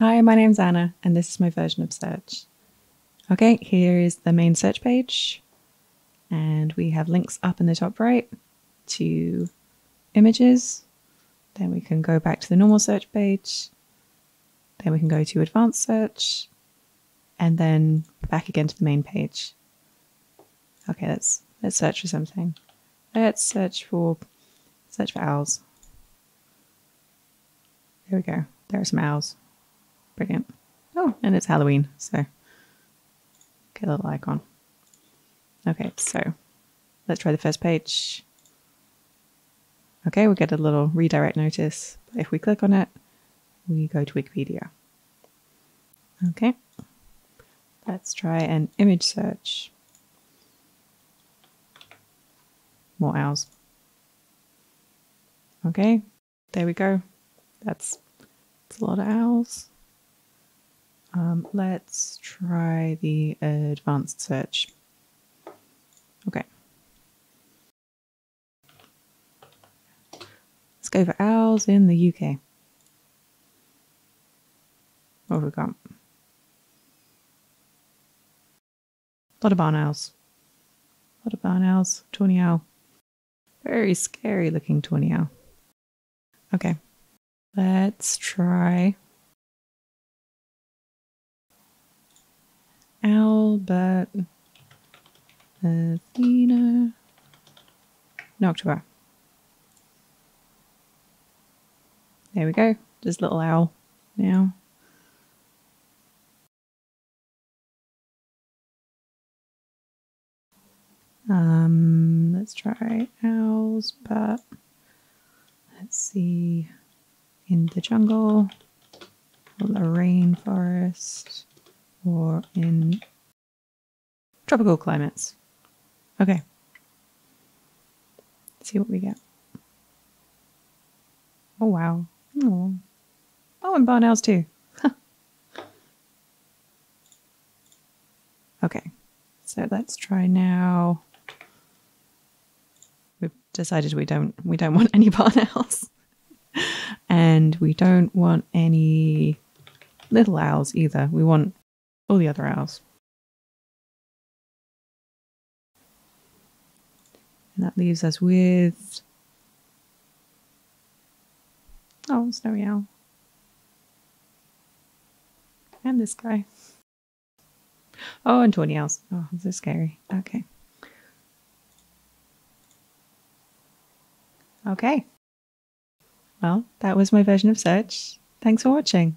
Hi, my name's Anna, and this is my version of search. Okay, here is the main search page, and we have links up in the top right to images. Then we can go back to the normal search page. Then we can go to advanced search, and then back again to the main page. Okay, let's search for something. Let's search for owls. There we go. There are some owls. Brilliant. Oh, and it's Halloween, so get a little icon. Okay, so let's try the first page. Okay, we get a little redirect notice. But if we click on it, we go to Wikipedia. Okay, let's try an image search. More owls. Okay, there we go. That's a lot of owls. Let's try the advanced search. Okay. Let's go for owls in the UK. What have we got? A lot of barn owls. A lot of barn owls. Tawny owl. Very scary looking tawny owl. Okay. Let's try Albert, Athena, Noctua. There we go. Just little owl now. Let's try owls, but let's see, in the jungle, or the rainforest, or in tropical climates. Okay. Let's see what we get. Oh, wow. Oh, and barn owls too. Okay. So let's try now. We've decided we don't want any barn owls. And we don't want any little owls either. We want all the other owls. And that leaves us with, oh, snowy owl. And this guy. Oh, and tawny owls. Oh, this is scary. Okay. Okay. Well, that was my version of search. Thanks for watching.